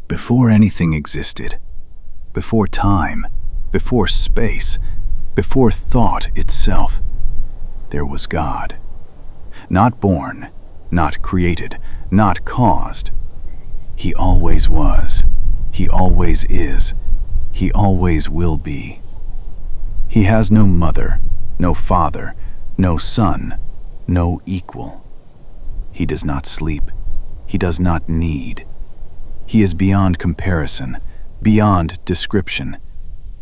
Before anything existed, before time, before space, before thought itself, there was God. Not born, not created, not caused. He always was. He always is. He always will be. He has no mother, no father, no son, no equal. He does not sleep. He does not need. He is beyond comparison, beyond description,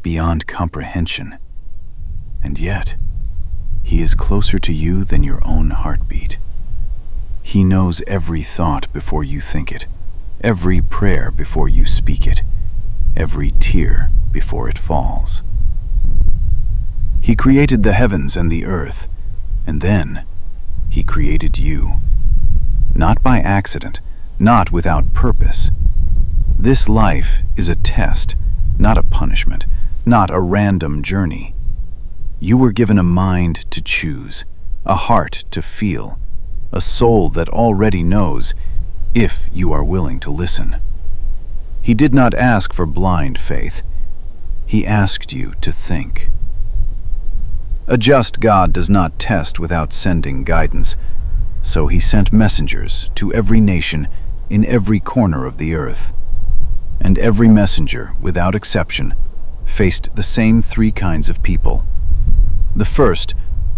beyond comprehension. And yet, He is closer to you than your own heartbeat. He knows every thought before you think it, every prayer before you speak it, every tear before it falls. He created the heavens and the earth, and then He created you. Not by accident, not without purpose. This life is a test, not a punishment, not a random journey. You were given a mind to choose, a heart to feel, a soul that already knows, if you are willing to listen. He did not ask for blind faith. He asked you to think. A just God does not test without sending guidance, so He sent messengers to every nation in every corner of the earth. And every messenger, without exception, faced the same three kinds of people. The first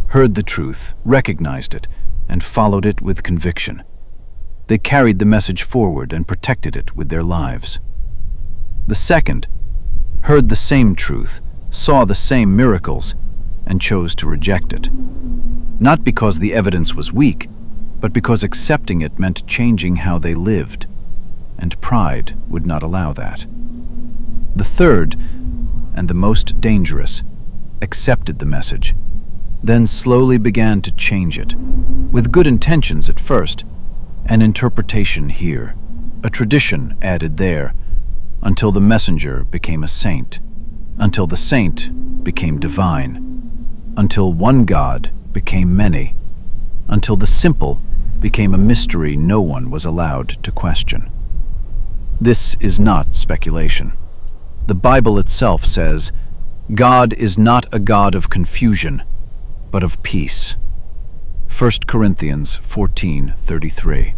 heard the truth, recognized it, and followed it with conviction. They carried the message forward and protected it with their lives. The second heard the same truth, saw the same miracles, and chose to reject it. Not because the evidence was weak, but because accepting it meant changing how they lived, and pride would not allow that. The third, and the most dangerous, accepted the message, then slowly began to change it, with good intentions at first, an interpretation here, a tradition added there, until the messenger became a saint, until the saint became divine, until one God became many, until the simple became a mystery no one was allowed to question. This is not speculation. The Bible itself says, God is not a God of confusion, but of peace. 1 Corinthians 14:33.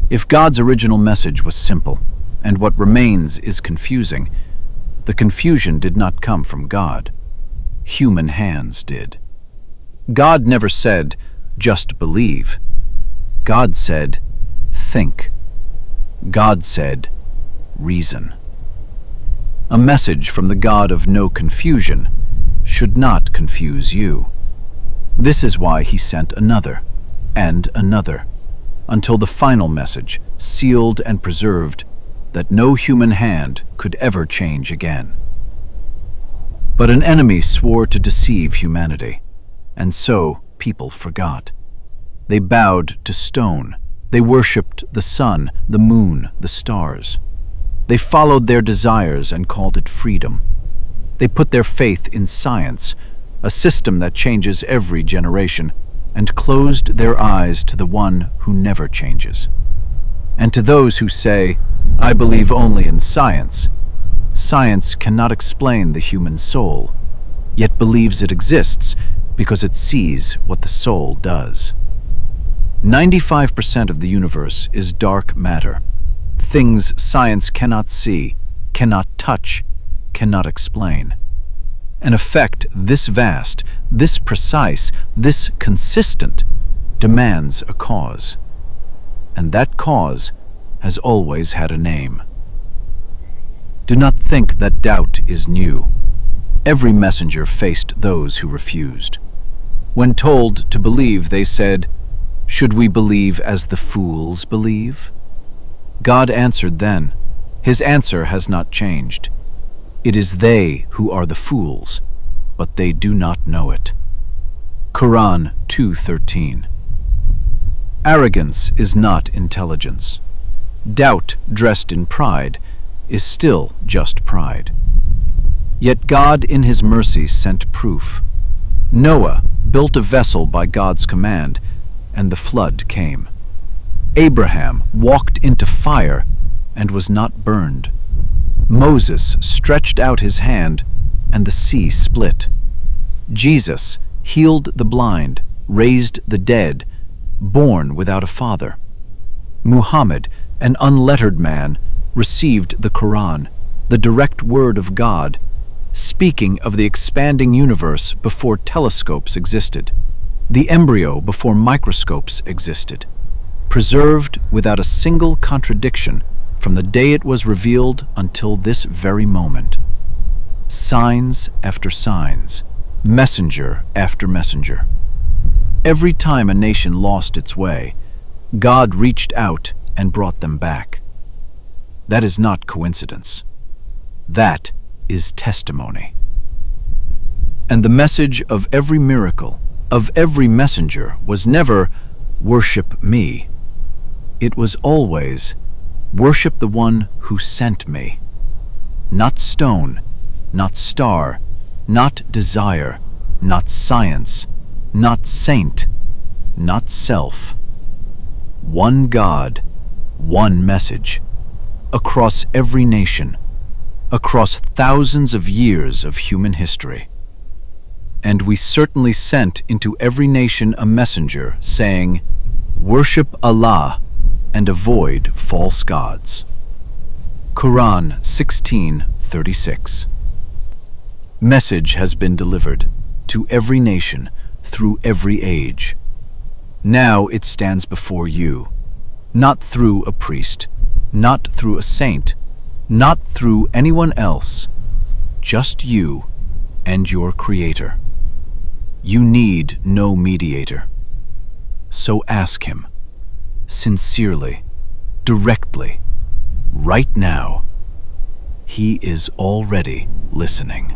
If God's original message was simple, and what remains is confusing, the confusion did not come from God. Human hands did. God never said, just believe. God said, think. God said, reason. A message from the God of no confusion should not confuse you. This is why He sent another, and another, until the final message, sealed and preserved, that no human hand could ever change again. But an enemy swore to deceive humanity, and so people forgot. They bowed to stone. They worshipped the sun, the moon, the stars. They followed their desires and called it freedom. They put their faith in science, a system that changes every generation, and closed their eyes to the one who never changes. And to those who say, I believe only in science, science cannot explain the human soul, yet believes it exists because it sees what the soul does. 95% of the universe is dark matter, things science cannot see, cannot touch, cannot explain. An effect this vast, this precise, this consistent demands a cause. And that cause has always had a name. Do not think that doubt is new. Every messenger faced those who refused. When told to believe, they said, should we believe as the fools believe? God answered then. His answer has not changed. It is they who are the fools, but they do not know it. Quran 2:13. Arrogance is not intelligence. Doubt dressed in pride is still just pride. Yet God in His mercy sent proof. Noah built a vessel by God's command, and the flood came. Abraham walked into fire, and was not burned. Moses stretched out his hand, and the sea split. Jesus healed the blind, raised the dead, born without a father. Muhammad, an unlettered man, received the Quran, the direct word of God, speaking of the expanding universe before telescopes existed, the embryo before microscopes existed, preserved without a single contradiction from the day it was revealed until this very moment. Signs after signs, messenger after messenger. Every time a nation lost its way, God reached out and brought them back. That is not coincidence. That is testimony. And the message of every miracle, of every messenger, was never, "Worship me." It was always, "Worship the one who sent me." Not stone, not star, not desire, not science, not saint, not self. One God, one message, across every nation, across thousands of years of human history. And we certainly sent into every nation a messenger saying, "Worship Allah and avoid false gods." Quran 16:36. Message has been delivered to every nation through every age. Now it stands before you, not through a priest, not through a saint, not through anyone else, just you and your Creator. You need no mediator. So ask Him, sincerely, directly, right now. He is already listening.